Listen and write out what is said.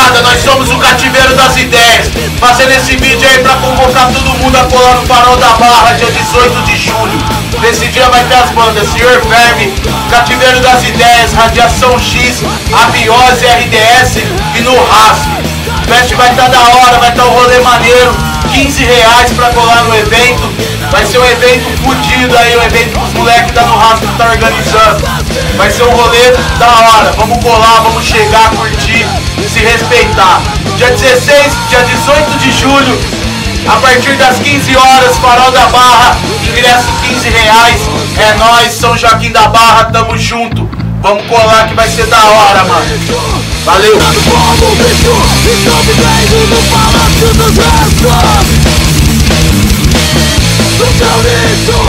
rapaziada, nós somos o Cativeiro das Ideias, fazendo esse vídeo aí pra convocar todo mundo a colar no Farol da Barra, dia 18 de julho. Nesse dia vai ter as bandas Senhor Verme, Cativeiro das Ideias, Radiação X, Abiose, RDS e No Rastro. O fest vai estar da hora, vai estar um rolê maneiro, R$15 pra colar no evento. Vai ser um evento fudido aí, um evento que os moleques da No Rastro tá organizando. Vai ser um rolê da hora, vamos colar, vamos chegar, curtir, se respeitar. Dia 16, dia 18 de julho, a partir das 15 horas, Farol da Barra, ingresso R$15. É nóis, São Joaquim da Barra, tamo junto. Vamos colar que vai ser da hora, mano. Valeu! So